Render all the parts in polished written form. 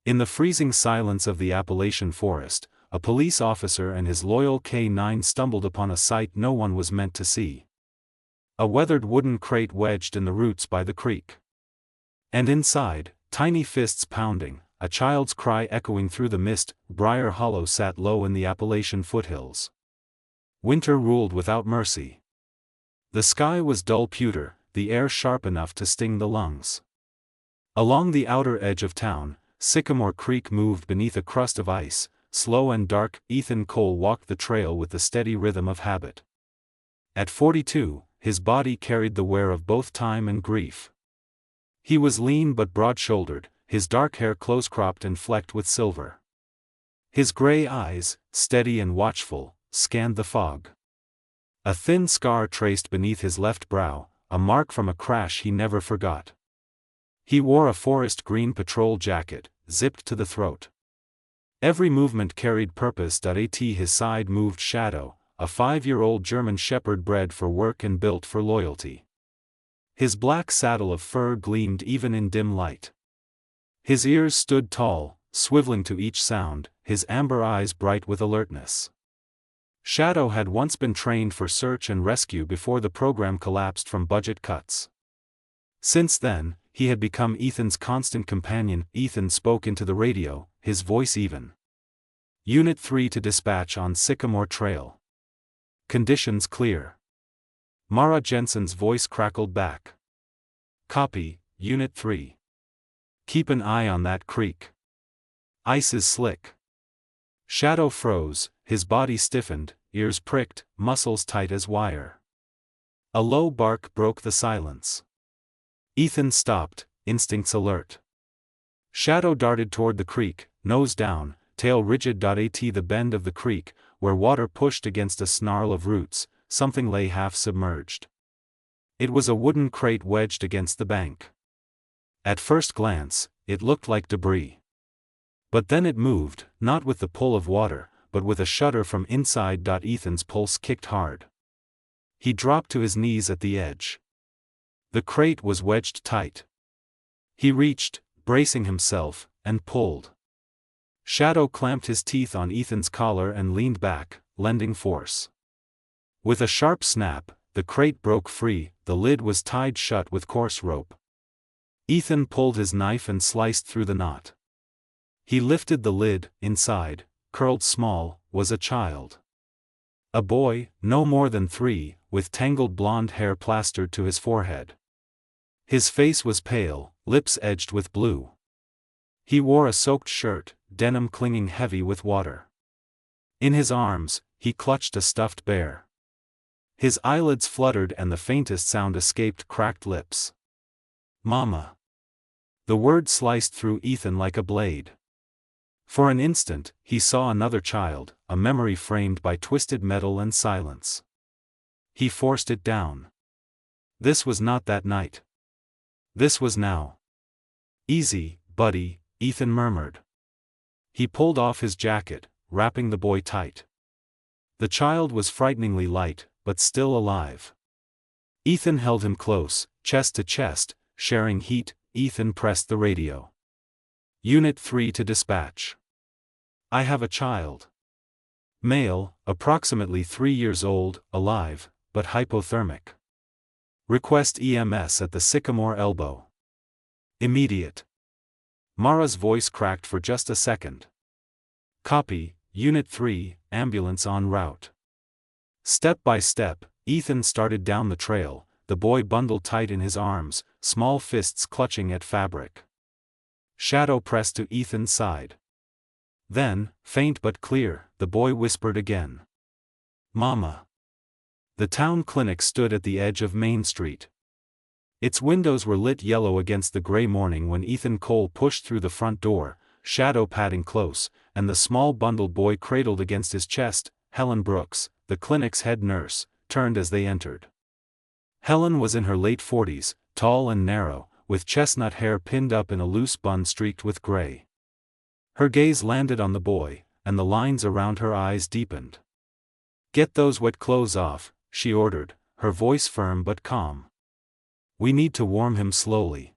In the freezing silence of the Appalachian forest, a police officer and his loyal K-9 stumbled upon a sight no one was meant to see. A weathered wooden crate wedged in the roots by the creek. And inside, tiny fists pounding, a child's cry echoing through the mist, Briar Hollow sat low in the Appalachian foothills. Winter ruled without mercy. The sky was dull pewter, the air sharp enough to sting the lungs. Along the outer edge of town, Sycamore Creek moved beneath a crust of ice, slow and dark. Ethan Cole walked the trail with the steady rhythm of habit. At 42, his body carried the wear of both time and grief. He was lean but broad-shouldered, his dark hair close-cropped and flecked with silver. His gray eyes, steady and watchful, scanned the fog. A thin scar traced beneath his left brow, a mark from a crash he never forgot. He wore a forest green patrol jacket, zipped to the throat. Every movement carried purpose. At his side moved Shadow, a 5-year-old German shepherd bred for work and built for loyalty. His black saddle of fur gleamed even in dim light. His ears stood tall, swiveling to each sound, his amber eyes bright with alertness. Shadow had once been trained for search and rescue before the program collapsed from budget cuts. Since then, he had become Ethan's constant companion. Ethan spoke into the radio, his voice even. Unit 3 to dispatch on Sycamore Trail. Conditions clear. Mara Jensen's voice crackled back. Copy, Unit 3. Keep an eye on that creek. Ice is slick. Shadow froze, his body stiffened, ears pricked, muscles tight as wire. A low bark broke the silence. Ethan stopped, instincts alert. Shadow darted toward the creek, nose down, tail rigid. At the bend of the creek, where water pushed against a snarl of roots, something lay half submerged. It was a wooden crate wedged against the bank. At first glance, it looked like debris. But then it moved, not with the pull of water, but with a shudder from inside. Ethan's pulse kicked hard. He dropped to his knees at the edge. The crate was wedged tight. He reached, bracing himself, and pulled. Shadow clamped his teeth on Ethan's collar and leaned back, lending force. With a sharp snap, the crate broke free. The lid was tied shut with coarse rope. Ethan pulled his knife and sliced through the knot. He lifted the lid. Inside, curled small, was a child. A boy, no more than 3, with tangled blonde hair plastered to his forehead. His face was pale, lips edged with blue. He wore a soaked shirt, denim clinging heavy with water. In his arms, he clutched a stuffed bear. His eyelids fluttered and the faintest sound escaped cracked lips. Mama. The word sliced through Ethan like a blade. For an instant, he saw another child, a memory framed by twisted metal and silence. He forced it down. This was not that night. This was now. Easy, buddy, Ethan murmured. He pulled off his jacket, wrapping the boy tight. The child was frighteningly light, but still alive. Ethan held him close, chest to chest, sharing heat. Ethan pressed the radio. Unit 3 to dispatch. I have a child. Male, approximately 3 years old, alive, but hypothermic. Request EMS at the Sycamore elbow. Immediate. Mara's voice cracked for just a second. Copy, Unit 3, ambulance en route. Step by step, Ethan started down the trail, the boy bundled tight in his arms, small fists clutching at fabric. Shadow pressed to Ethan's side. Then, faint but clear, the boy whispered again. Mama. The town clinic stood at the edge of Main Street. Its windows were lit yellow against the gray morning when Ethan Cole pushed through the front door, Shadow padding close, and the small bundled boy cradled against his chest. Helen Brooks, the clinic's head nurse, turned as they entered. Helen was in her late 40s, tall and narrow, with chestnut hair pinned up in a loose bun streaked with gray. Her gaze landed on the boy, and the lines around her eyes deepened. Get those wet clothes off, she ordered, her voice firm but calm. We need to warm him slowly.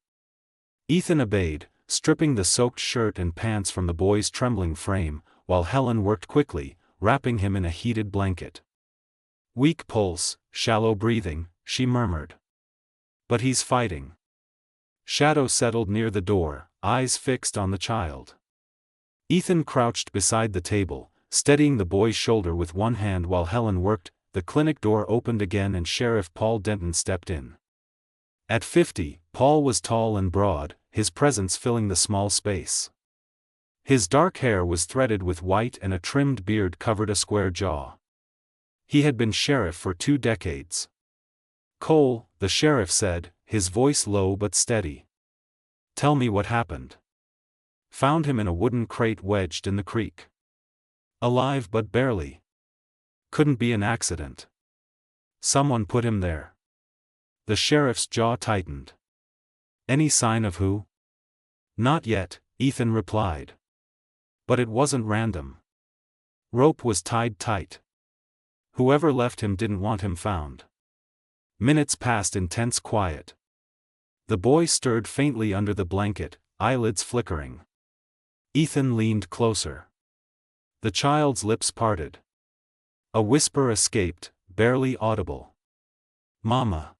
Ethan obeyed, stripping the soaked shirt and pants from the boy's trembling frame, while Helen worked quickly, wrapping him in a heated blanket. "Weak pulse, shallow breathing," she murmured. "But he's fighting." Shadow settled near the door, eyes fixed on the child. Ethan crouched beside the table, steadying the boy's shoulder with one hand while Helen worked. The clinic door opened again and Sheriff Paul Denton stepped in. At 50, Paul was tall and broad, his presence filling the small space. His dark hair was threaded with white and a trimmed beard covered a square jaw. He had been sheriff for 2 decades. "Cole," the sheriff said, his voice low but steady. "Tell me what happened." "Found him in a wooden crate wedged in the creek. Alive but barely. Couldn't be an accident. Someone put him there." The sheriff's jaw tightened. "Any sign of who?" "Not yet," Ethan replied. "But it wasn't random. Rope was tied tight. Whoever left him didn't want him found." Minutes passed in tense quiet. The boy stirred faintly under the blanket, eyelids flickering. Ethan leaned closer. The child's lips parted. A whisper escaped, barely audible. "Mama."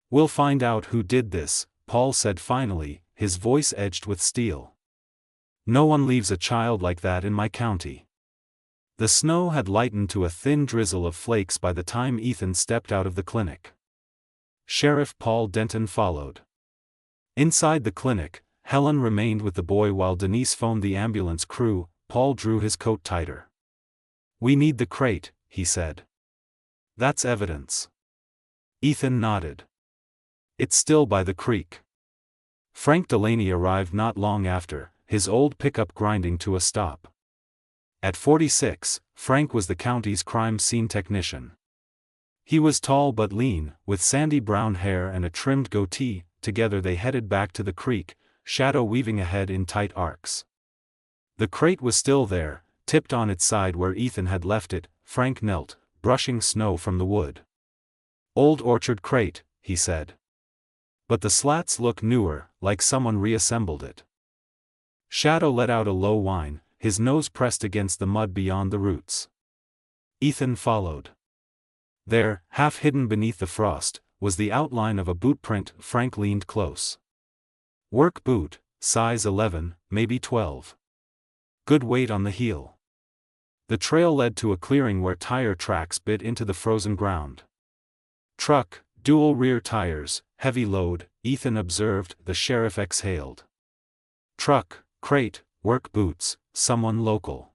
"We'll find out who did this," Paul said finally, his voice edged with steel. "No one leaves a child like that in my county." The snow had lightened to a thin drizzle of flakes by the time Ethan stepped out of the clinic. Sheriff Paul Denton followed. Inside the clinic, Helen remained with the boy while Denise phoned the ambulance crew. Paul drew his coat tighter. "We need the crate," he said. "That's evidence." Ethan nodded. "It's still by the creek." Frank Delaney arrived not long after, his old pickup grinding to a stop. At 46, Frank was the county's crime scene technician. He was tall but lean, with sandy brown hair and a trimmed goatee. Together they headed back to the creek, Shadow weaving ahead in tight arcs. The crate was still there, tipped on its side where Ethan had left it. Frank knelt, brushing snow from the wood. "Old orchard crate," he said. "But the slats look newer, like someone reassembled it." Shadow let out a low whine, his nose pressed against the mud beyond the roots. Ethan followed. There, half hidden beneath the frost, was the outline of a boot print. Frank leaned close. "Work boot, size 11, maybe 12. Good weight on the heel." The trail led to a clearing where tire tracks bit into the frozen ground. "Truck, dual rear tires, heavy load," Ethan observed. The sheriff exhaled. "Truck, crate, work boots, someone local.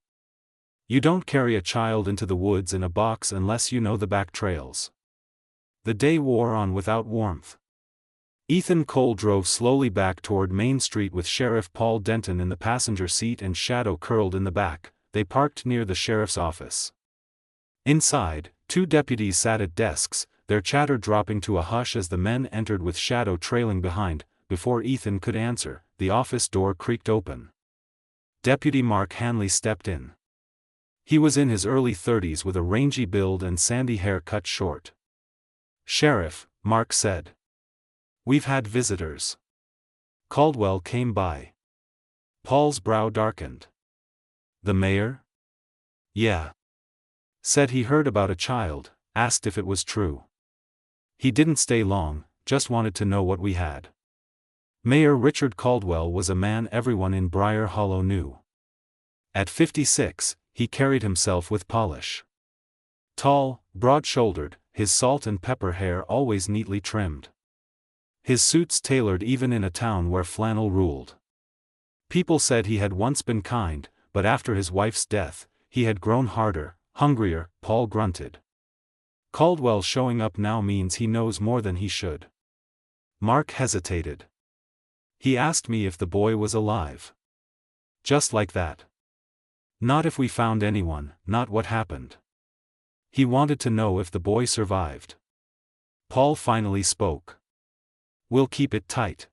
You don't carry a child into the woods in a box unless you know the back trails." The day wore on without warmth. Ethan Cole drove slowly back toward Main Street with Sheriff Paul Denton in the passenger seat and Shadow curled in the back. They parked near the sheriff's office. Inside, 2 deputies sat at desks, their chatter dropping to a hush as the men entered with Shadow trailing behind. Before Ethan could answer, the office door creaked open. Deputy Mark Hanley stepped in. He was in his early 30s with a rangy build and sandy hair cut short. "Sheriff," Mark said. "We've had visitors." Caldwell came by. Paul's brow darkened. "The mayor?" "Yeah. Said he heard about a child, asked if it was true. He didn't stay long, just wanted to know what we had." Mayor Richard Caldwell was a man everyone in Briar Hollow knew. At 56, he carried himself with polish. Tall, broad-shouldered, his salt and pepper hair always neatly trimmed. His suits tailored even in a town where flannel ruled. People said he had once been kind, but after his wife's death, he had grown harder, hungrier. Paul grunted. "Caldwell showing up now means he knows more than he should." Mark hesitated. "He asked me if the boy was alive." "Just like that?" "Not if we found anyone, not what happened. He wanted to know if the boy survived." Paul finally spoke. "We'll keep it tight.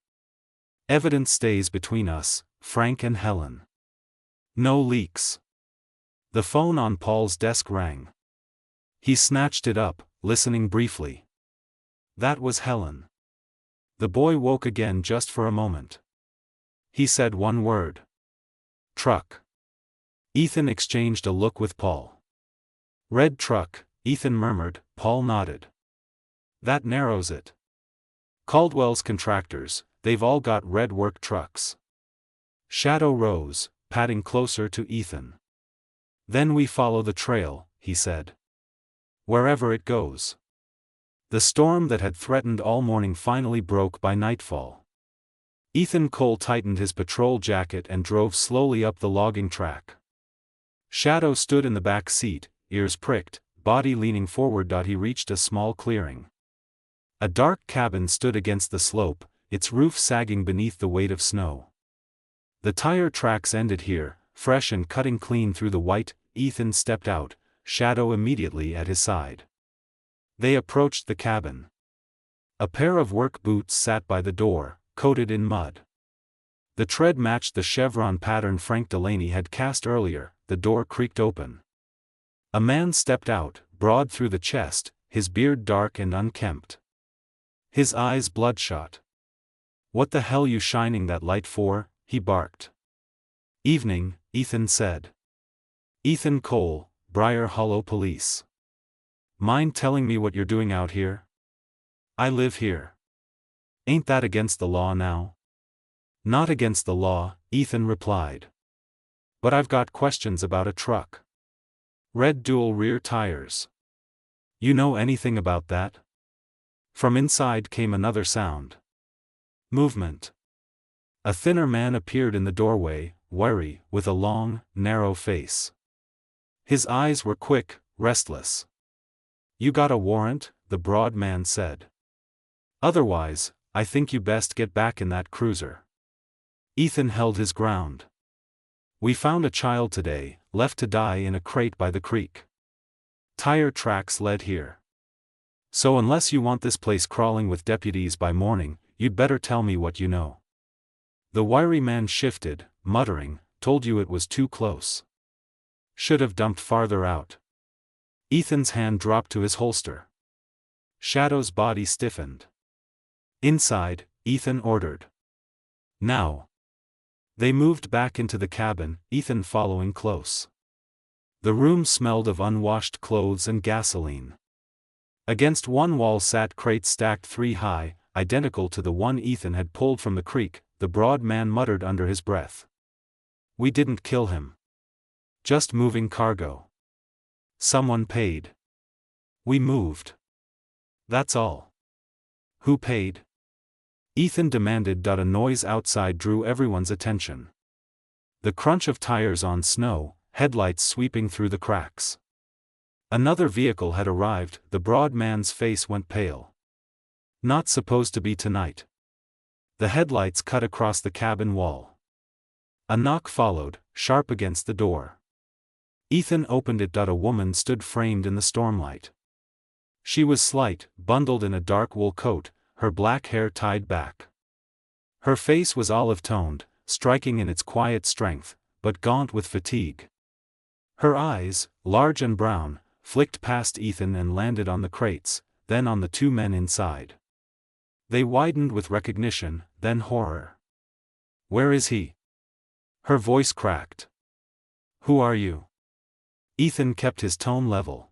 Evidence stays between us, Frank and Helen. No leaks." The phone on Paul's desk rang. He snatched it up, listening briefly. That was Helen. The boy woke again just for a moment. He said one word. Truck. Ethan exchanged a look with Paul. Red truck, Ethan murmured. Paul nodded. That narrows it. Caldwell's contractors, they've all got red work trucks. Shadow rose, padding closer to Ethan. Then we follow the trail, he said. Wherever it goes. The storm that had threatened all morning finally broke by nightfall. Ethan Cole tightened his patrol jacket and drove slowly up the logging track. Shadow stood in the back seat, ears pricked, body leaning forward. He reached a small clearing. A dark cabin stood against the slope, its roof sagging beneath the weight of snow. The tire tracks ended here, fresh and cutting clean through the white. Ethan stepped out, Shadow immediately at his side. They approached the cabin. A pair of work boots sat by the door, coated in mud. The tread matched the chevron pattern Frank Delaney had cast earlier. The door creaked open. A man stepped out, broad through the chest, his beard dark and unkempt. His eyes bloodshot. "What the hell you shining that light for?" he barked. "Evening," Ethan said. "Ethan Cole, Briar Hollow Police. Mind telling me what you're doing out here?" "I live here." "Ain't that against the law now?" "Not against the law," Ethan replied. "But I've got questions about a truck. Red dual rear tires. You know anything about that?" From inside came another sound. Movement. A thinner man appeared in the doorway, wiry, with a long, narrow face. His eyes were quick, restless. "You got a warrant?" the broad man said. "Otherwise, I think you best get back in that cruiser." Ethan held his ground. "We found a child today, left to die in a crate by the creek. Tire tracks led here. So unless you want this place crawling with deputies by morning, you'd better tell me what you know." The wiry man shifted, muttering, "Told you it was too close. Should have dumped farther out." Ethan's hand dropped to his holster. Shadow's body stiffened. "Inside," Ethan ordered. "Now." They moved back into the cabin, Ethan following close. The room smelled of unwashed clothes and gasoline. Against one wall sat crates stacked 3 high, identical to the one Ethan had pulled from the creek. The broad man muttered under his breath. "We didn't kill him. Just moving cargo. Someone paid. We moved. That's all." "Who paid?" Ethan demanded. A noise outside drew everyone's attention. The crunch of tires on snow, headlights sweeping through the cracks. Another vehicle had arrived. The broad man's face went pale. "Not supposed to be tonight." The headlights cut across the cabin wall. A knock followed, sharp against the door. Ethan opened it. A woman stood framed in the stormlight. She was slight, bundled in a dark wool coat, her black hair tied back. Her face was olive-toned, striking in its quiet strength, but gaunt with fatigue. Her eyes, large and brown, flicked past Ethan and landed on the crates, then on the 2 men inside. They widened with recognition, then horror. "Where is he?" Her voice cracked. "Who are you?" Ethan kept his tone level.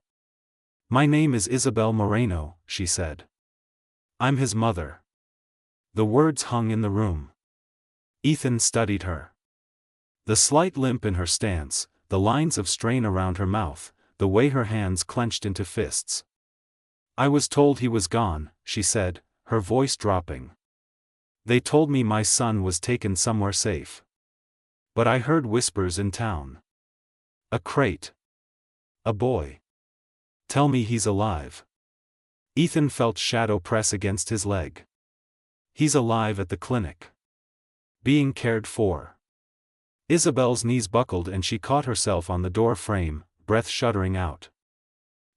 "My name is Isabel Moreno," she said. "I'm his mother." The words hung in the room. Ethan studied her. The slight limp in her stance, the lines of strain around her mouth, the way her hands clenched into fists. "I was told he was gone," she said, her voice dropping. "They told me my son was taken somewhere safe. But I heard whispers in town. A crate. A boy. Tell me he's alive." Ethan felt Shadow press against his leg. "He's alive at the clinic. Being cared for." Isabel's knees buckled and she caught herself on the door frame, breath shuddering out.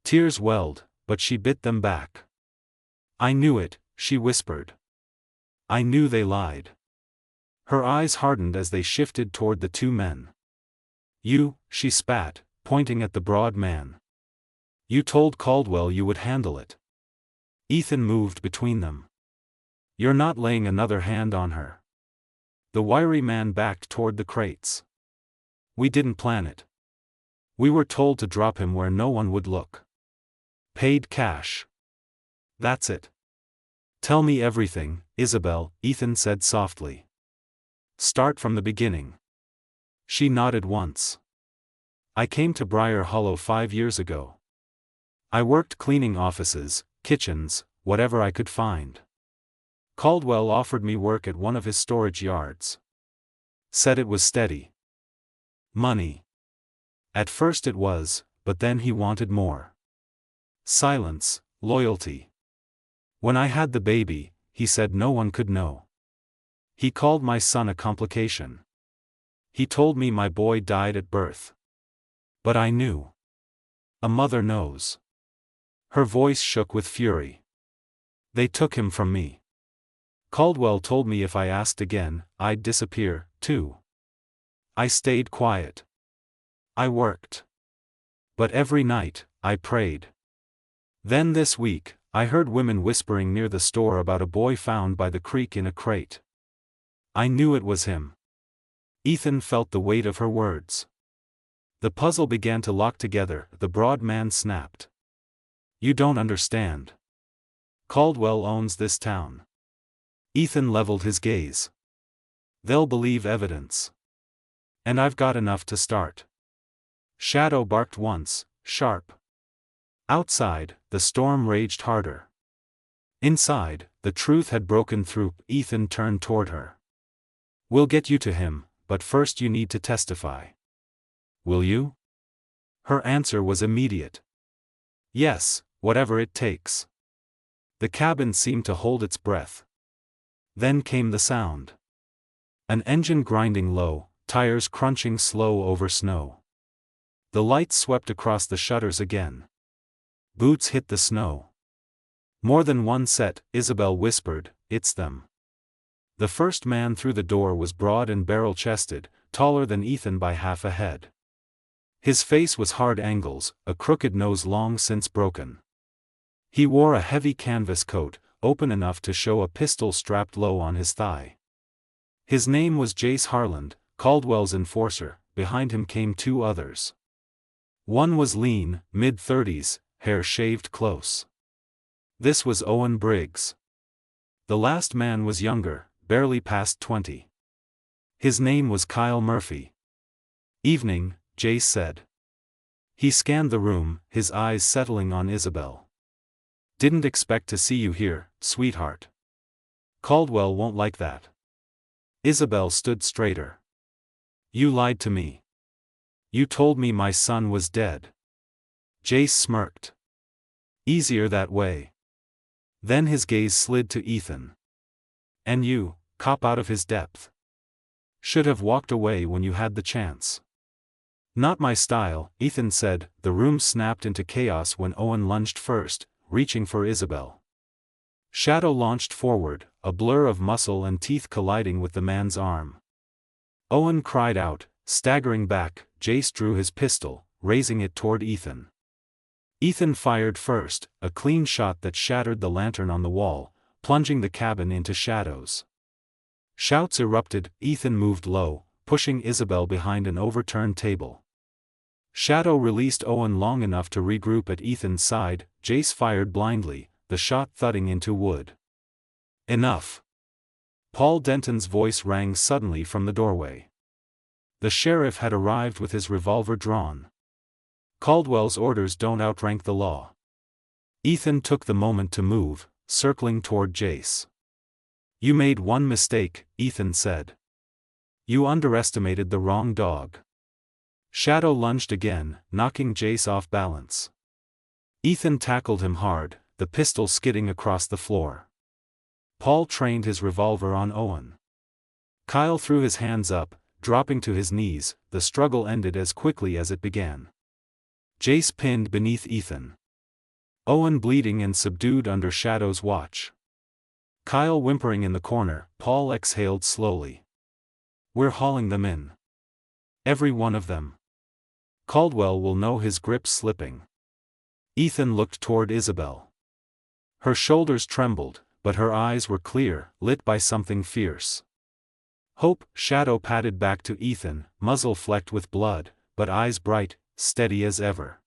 Tears welled, but she bit them back. "I knew it," she whispered. "I knew they lied." Her eyes hardened as they shifted toward the 2 men. "You," she spat, pointing at the broad man. "You told Caldwell you would handle it." Ethan moved between them. "You're not laying another hand on her." The wiry man backed toward the crates. We didn't plan it. We were told to drop him where no one would look. Paid cash. That's it. Tell me everything, Isabel, Ethan said softly. Start from the beginning. She nodded once. I came to Briar Hollow 5 years ago. I worked cleaning offices, kitchens, whatever I could find. Caldwell offered me work at one of his storage yards. Said it was steady. Money. At first it was, but then he wanted more. Silence, loyalty. When I had the baby, he said no one could know. He called my son a complication. He told me my boy died at birth. But I knew. A mother knows. Her voice shook with fury. They took him from me. Caldwell told me if I asked again, I'd disappear, too. I stayed quiet. I worked. But every night, I prayed. Then this week, I heard women whispering near the store about a boy found by the creek in a crate. I knew it was him. Ethan felt the weight of her words. The puzzle began to lock together, the broad man snapped. You don't understand. Caldwell owns this town. Ethan leveled his gaze. They'll believe evidence. And I've got enough to start. Shadow barked once, sharp. Outside, the storm raged harder. Inside, the truth had broken through. Ethan turned toward her. We'll get you to him, but first you need to testify. Will you? Her answer was immediate. Yes, whatever it takes. The cabin seemed to hold its breath. Then came the sound. An engine grinding low, tires crunching slow over snow. The lights swept across the shutters again. Boots hit the snow. More than one set, Isabel whispered, it's them. The first man through the door was broad and barrel-chested, taller than Ethan by half a head. His face was hard angles, a crooked nose long since broken. He wore a heavy canvas coat, open enough to show a pistol strapped low on his thigh. His name was Jace Harland, Caldwell's enforcer. Behind him came two others. One was lean, mid-30s, hair shaved close. This was Owen Briggs. The last man was younger, barely past 20. His name was Kyle Murphy. Evening, Jace said. He scanned the room, his eyes settling on Isabel. Didn't expect to see you here, sweetheart. Caldwell won't like that. Isabel stood straighter. You lied to me. You told me my son was dead. Jace smirked. Easier that way. Then his gaze slid to Ethan. And you, cop out of his depth. Should have walked away when you had the chance. Not my style, Ethan said. The room snapped into chaos when Owen lunged first, reaching for Isabel. Shadow launched forward, a blur of muscle and teeth colliding with the man's arm. Owen cried out, staggering back. Jace drew his pistol, raising it toward Ethan. Ethan fired first, a clean shot that shattered the lantern on the wall, plunging the cabin into shadows. Shouts erupted. Ethan moved low, pushing Isabel behind an overturned table. Shadow released Owen long enough to regroup at Ethan's side. Jace fired blindly, the shot thudding into wood. Enough. Paul Denton's voice rang suddenly from the doorway. The sheriff had arrived with his revolver drawn. Caldwell's orders don't outrank the law. Ethan took the moment to move, circling toward Jace. You made one mistake, Ethan said. You underestimated the wrong dog. Shadow lunged again, knocking Jace off balance. Ethan tackled him hard, the pistol skidding across the floor. Paul trained his revolver on Owen. Kyle threw his hands up, dropping to his knees. The struggle ended as quickly as it began. Jace pinned beneath Ethan. Owen bleeding and subdued under Shadow's watch. Kyle whimpering in the corner. Paul exhaled slowly. We're hauling them in. Every one of them. Caldwell will know his grip slipping. Ethan looked toward Isabel. Her shoulders trembled, but her eyes were clear, lit by something fierce. Hope, Shadow padded back to Ethan, muzzle flecked with blood, but eyes bright, steady as ever.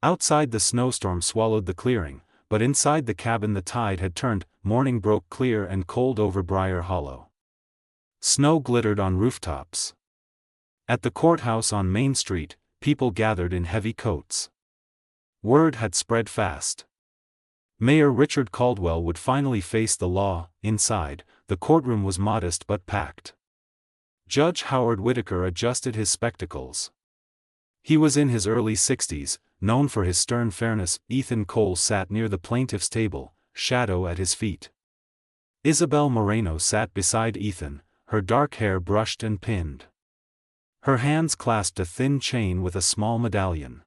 Outside the snowstorm swallowed the clearing, but inside the cabin the tide had turned, morning broke clear and cold over Briar Hollow. Snow glittered on rooftops. At the courthouse on Main Street, people gathered in heavy coats. Word had spread fast. Mayor Richard Caldwell would finally face the law. Inside, the courtroom was modest but packed. Judge Howard Whitaker adjusted his spectacles. He was in his early 60s, known for his stern fairness. Ethan Cole sat near the plaintiff's table, Shadow at his feet. Isabel Moreno sat beside Ethan, her dark hair brushed and pinned. Her hands clasped a thin chain with a small medallion.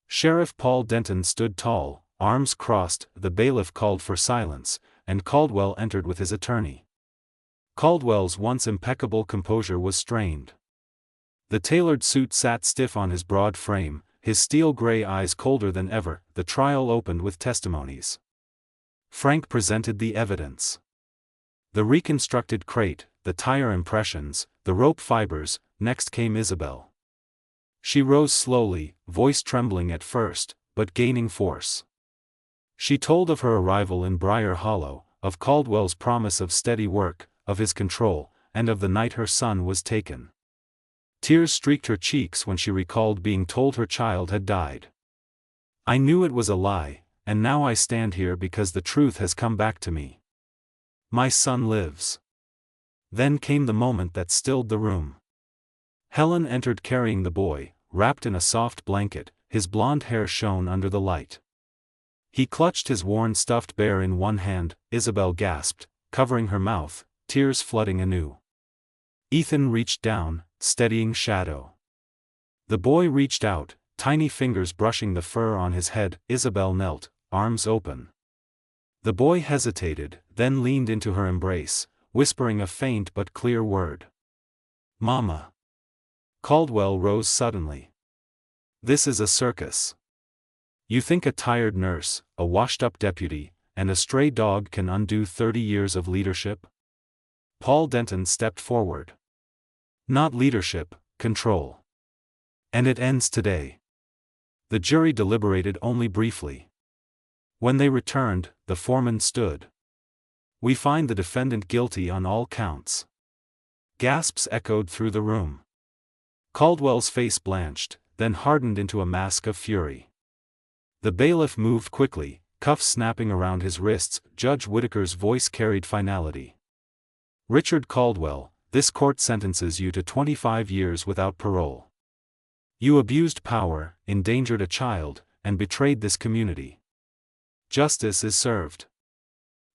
Sheriff Paul Denton stood tall, arms crossed. The bailiff called for silence, and Caldwell entered with his attorney. Caldwell's once impeccable composure was strained. The tailored suit sat stiff on his broad frame, his steel-gray eyes colder than ever. The trial opened with testimonies. Frank presented the evidence. The reconstructed crate, the tire impressions, the rope fibers. Next came Isabel. She rose slowly, voice trembling at first, but gaining force. She told of her arrival in Briar Hollow, of Caldwell's promise of steady work, of his control, and of the night her son was taken. Tears streaked her cheeks when she recalled being told her child had died. "I knew it was a lie, and now I stand here because the truth has come back to me. My son lives." Then came the moment that stilled the room. Helen entered carrying the boy, wrapped in a soft blanket. His blonde hair shone under the light. He clutched his worn stuffed bear in one hand. Isabel gasped, covering her mouth, tears flooding anew. Ethan reached down, steadying Shadow. The boy reached out, tiny fingers brushing the fur on his head. Isabel knelt, arms open. The boy hesitated, then leaned into her embrace, whispering a faint but clear word. "Mama." Caldwell rose suddenly. "This is a circus. You think a tired nurse, a washed-up deputy, and a stray dog can undo 30 years of leadership?" Paul Denton stepped forward. "Not leadership, control. And it ends today." The jury deliberated only briefly. When they returned, the foreman stood. "We find the defendant guilty on all counts." Gasps echoed through the room. Caldwell's face blanched, then hardened into a mask of fury. The bailiff moved quickly, cuffs snapping around his wrists. Judge Whitaker's voice carried finality. "Richard Caldwell, this court sentences you to 25 years without parole. You abused power, endangered a child, and betrayed this community. Justice is served."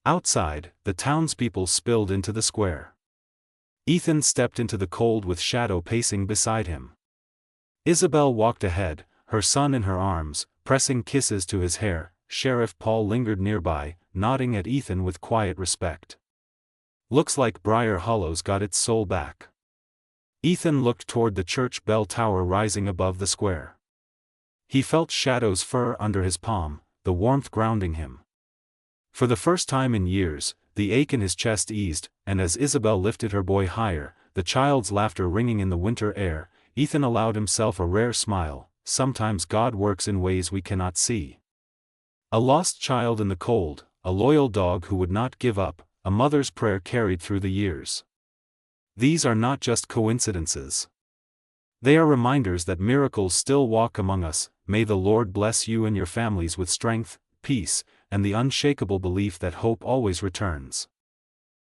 Outside, the townspeople spilled into the square. Ethan stepped into the cold with Shadow pacing beside him. Isabel walked ahead, her son in her arms, pressing kisses to his hair. Sheriff Paul lingered nearby, nodding at Ethan with quiet respect. "Looks like Briar Hollow's got its soul back." Ethan looked toward the church bell tower rising above the square. He felt Shadow's fur under his palm, the warmth grounding him. For the first time in years, the ache in his chest eased, and as Isabel lifted her boy higher, the child's laughter ringing in the winter air, Ethan allowed himself a rare smile. Sometimes God works in ways we cannot see. A lost child in the cold, a loyal dog who would not give up, a mother's prayer carried through the years. These are not just coincidences. They are reminders that miracles still walk among us. May the Lord bless you and your families with strength, peace, and the unshakable belief that hope always returns.